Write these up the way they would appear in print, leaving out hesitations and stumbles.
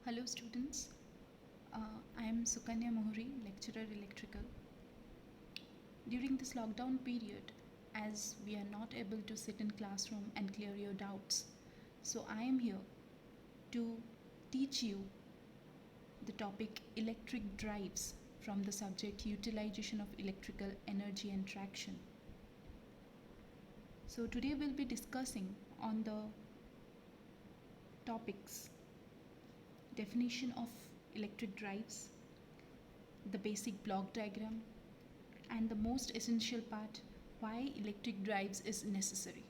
Hello students, I am Sukanya Mohuri, lecturer electrical. During this lockdown period, as we are not able to sit in classroom and clear your doubts, so I am here to teach you the topic electric drives from the subject utilization of electrical energy and traction. So today we'll be discussing on the topics definition of electric drives, the basic block diagram, and the most essential part, why electric drives is necessary.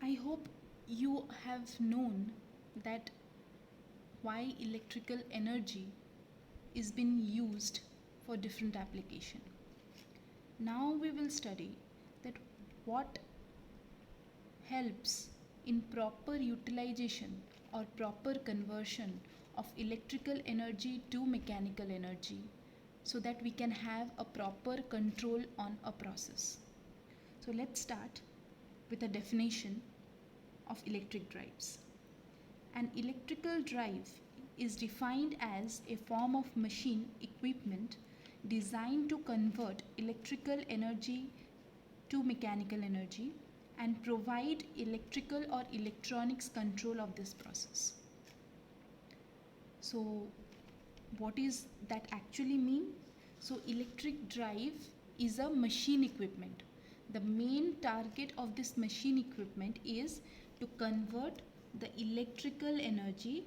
I hope you have known that why electrical energy is being used for different application. Now we will study that what helps in proper utilization or proper conversion of electrical energy to mechanical energy so that we can have a proper control on a process. So let's start with a definition of electric drives. An electrical drive is defined as a form of machine equipment designed to convert electrical energy to mechanical energy and provide electrical or electronics control of this process. So what is that actually mean? So electric drive is a machine equipment. The main target of this machine equipment is to convert the electrical energy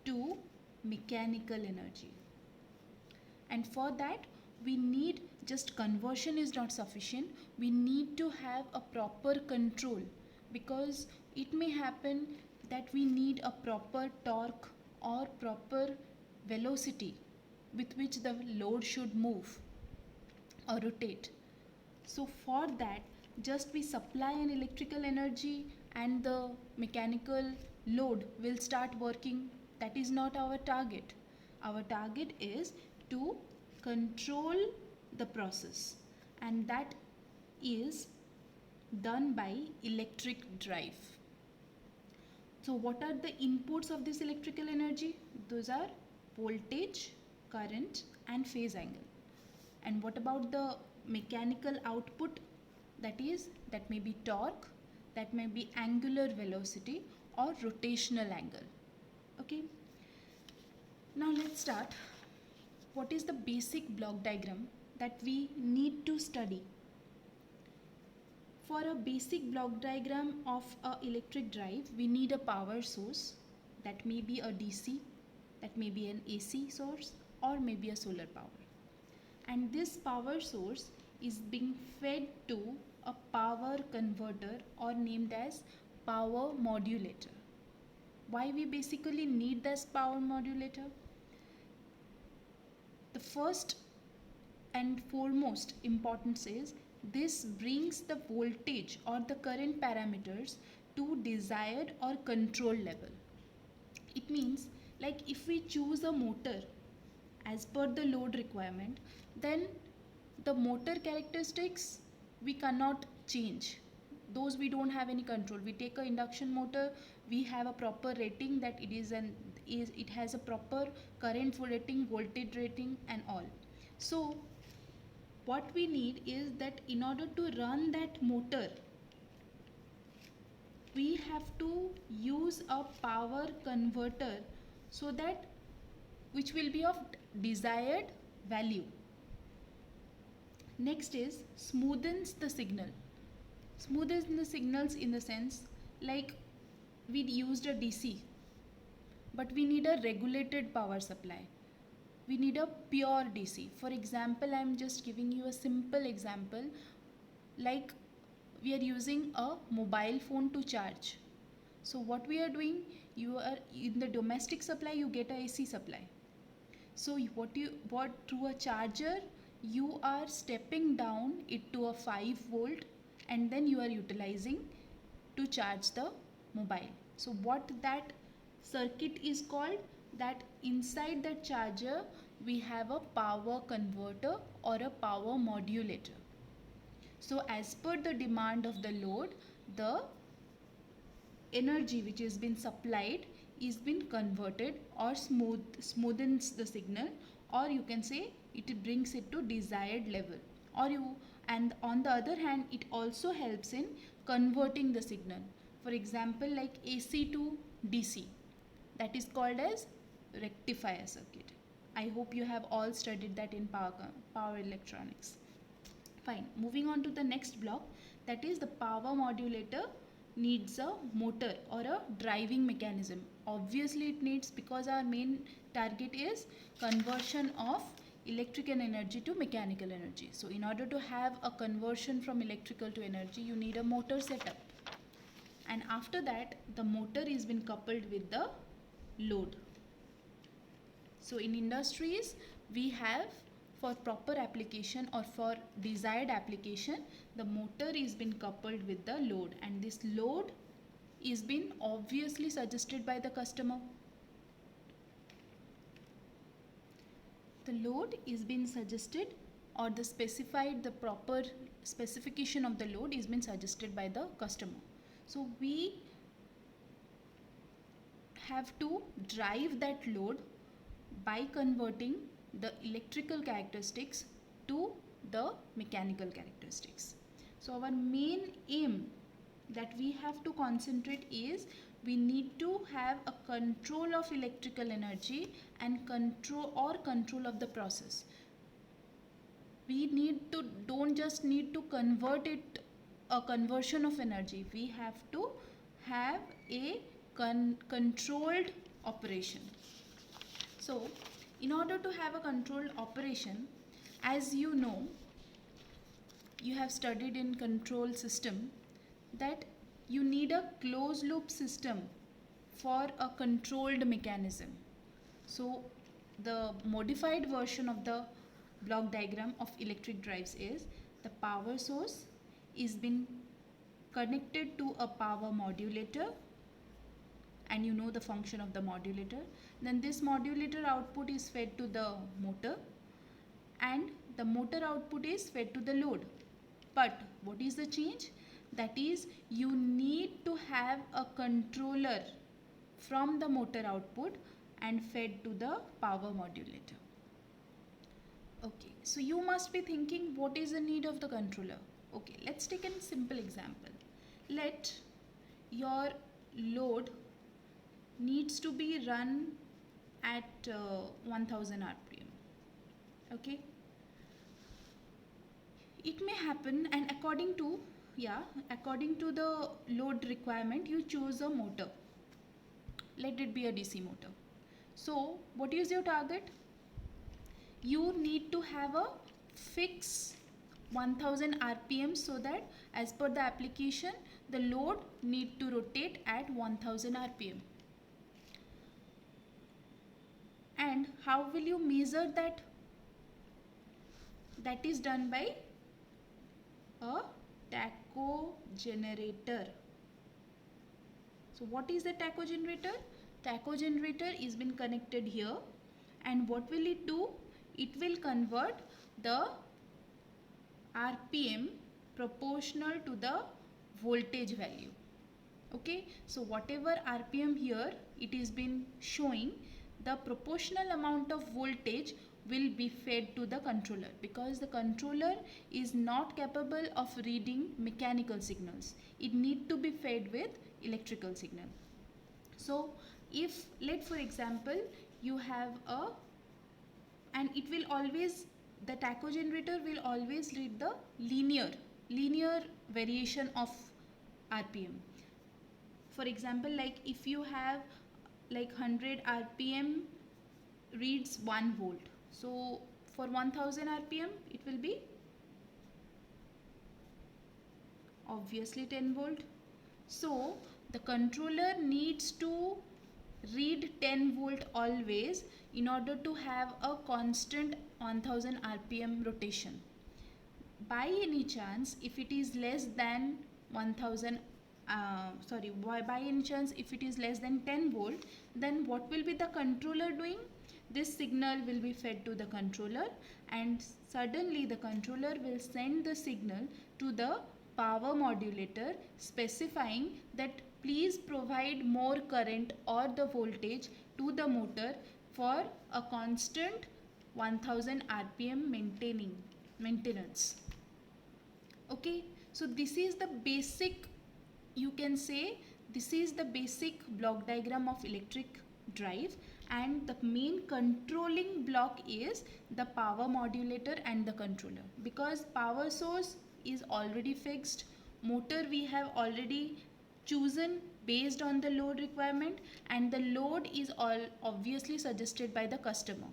to mechanical energy. And for that we need just conversion is not sufficient. We need to have a proper control, because it may happen that we need a proper torque or proper velocity with which the load should move or rotate. So for that, just we supply an electrical energy and the mechanical load will start working. That is not our target. Our target is to control the process, and that is done by electric drive. So what are the inputs of this electrical energy? Those are voltage, current and phase angle. And what about the mechanical output? That may be torque, that may be angular velocity or rotational angle. Okay. Now let's start. What is the basic block diagram that we need to study? For a basic block diagram of a electric drive, we need a power source. That may be a DC, that may be an AC source, or maybe a solar power. And this power source is being fed to a power converter or named as power modulator. Why we basically need this power modulator? The first and foremost importance is this brings the voltage or the current parameters to desired or control level. It means, like, if we choose a motor as per the load requirement, then the motor characteristics we cannot change. Those we don't have any control. We take a induction motor, we have a proper rating that it has a proper current rating, voltage rating and all. So what we need is that in order to run that motor, we have to use a power converter, so that which will be of desired value. Next is smoothens the signal. Smoothens the signals in the sense, like, we used a DC, but we need a regulated power supply. We need a pure DC. For example, I am just giving you a simple example, like we are using a mobile phone to charge. So what we are doing, you are in the domestic supply, you get a AC supply. So what through a charger you are stepping down it to a 5 volt, and then you are utilizing to charge the mobile. So what that circuit is called, that inside that charger we have a power converter or a power modulator. So as per the demand of the load, the energy which has been supplied is been converted or smoothens the signal, or you can say it brings it to desired level, or you, and on the other hand it also helps in converting the signal. For example, like AC to DC, that is called as rectifier circuit. I hope you have all studied that in power electronics. Fine, moving on to the next block, that is the power modulator needs a motor or a driving mechanism. Obviously it needs, because our main target is conversion of electrical energy to mechanical energy. So in order to have a conversion from electrical to energy, you need a motor setup. And after that, the motor is been coupled with the load. So in industries, we have, for proper application or for desired application, the motor is been coupled with the load, and this load is been obviously suggested by the customer. The load is been suggested, or the proper specification of the load is been suggested by the customer. So we have to drive that load by converting the electrical characteristics to the mechanical characteristics. So our main aim that we have to concentrate is, we need to have a control of electrical energy and control of the process. We don't just need to convert it, a conversion of energy. We have to have a controlled operation. So in order to have a controlled operation, as you know, you have studied in control system, that you need a closed loop system for a controlled mechanism. So the modified version of the block diagram of electric drives is, the power source is been connected to a power modulator, and you know the function of the modulator. Then this modulator output is fed to the motor, and the motor output is fed to the load. But what is the change? That is, you need to have a controller from the motor output and fed to the power modulator. Okay, so you must be thinking, what is the need of the controller? Okay, let's take a simple example. Let your load needs to be run at 1000 rpm. Okay, it may happen, and according to the load requirement, you choose a motor. Let it be a DC motor. So what is your target? You need to have a fixed 1000 rpm, so that as per the application, the load need to rotate at 1000 rpm. And how will you measure that? That is done by a tacho generator. So what is the tacho generator? Tacho generator is been connected here, and what will it do? It will convert the RPM proportional to the voltage value. Okay, so whatever RPM here it is been showing, the proportional amount of voltage will be fed to the controller, because the controller is not capable of reading mechanical signals. It need to be fed with electrical signal. So if, for example, you have a, and it will always, the tacho generator will always read the linear variation of RPM. For example, like if you have like 100 RPM reads 1 volt. So for 1000 RPM, it will be obviously 10 volt. So the controller needs to read 10 volt always in order to have a constant 1000 RPM rotation. By any chance, if it is less than 1000, by any chance if it is less than 10 volt, then what will be the controller doing? This signal will be fed to the controller, and suddenly the controller will send the signal to the power modulator specifying that please provide more current or the voltage to the motor for a constant 1000 rpm maintenance. Okay, so this is the basic, you can say this is the basic block diagram of electric drive, and the main controlling block is the power modulator and the controller, because power source is already fixed, motor we have already chosen based on the load requirement, and the load is all obviously suggested by the customer.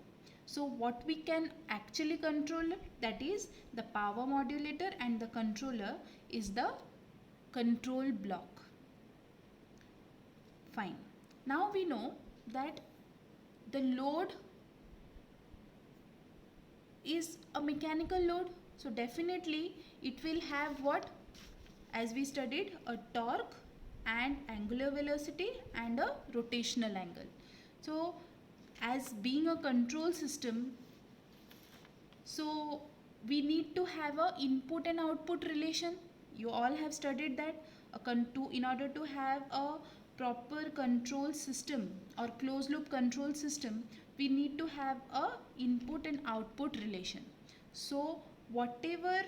So what we can actually control, that is the power modulator, and the controller is the control block. Fine. Now we know that the load is a mechanical load, so definitely it will have what, as we studied, a torque and angular velocity and a rotational angle. So as being a control system, so we need to have a input and output relation. You all have studied that in order to have a proper control system or closed loop control system, we need to have a input and output relation. So whatever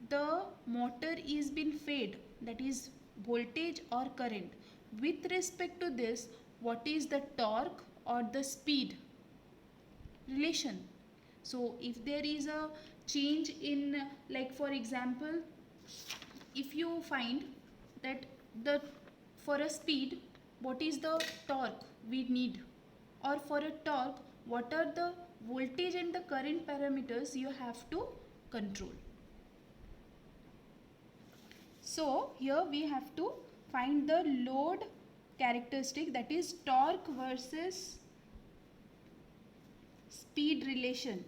the motor is being fed, that is voltage or current, with respect to this, what is the torque or the speed relation. So if there is a change in, like for example, if you find that the for a speed, what is the torque we need, or for a torque, what are the voltage and the current parameters you have to control. So here we have to find the load characteristic, that is torque versus speed relation.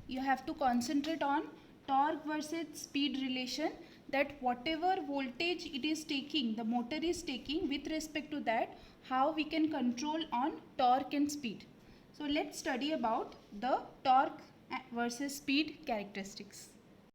You have to concentrate on torque versus speed relation, that whatever voltage it is taking, the motor is taking, with respect to that, how we can control on torque and speed. So let's study about the torque versus speed characteristics.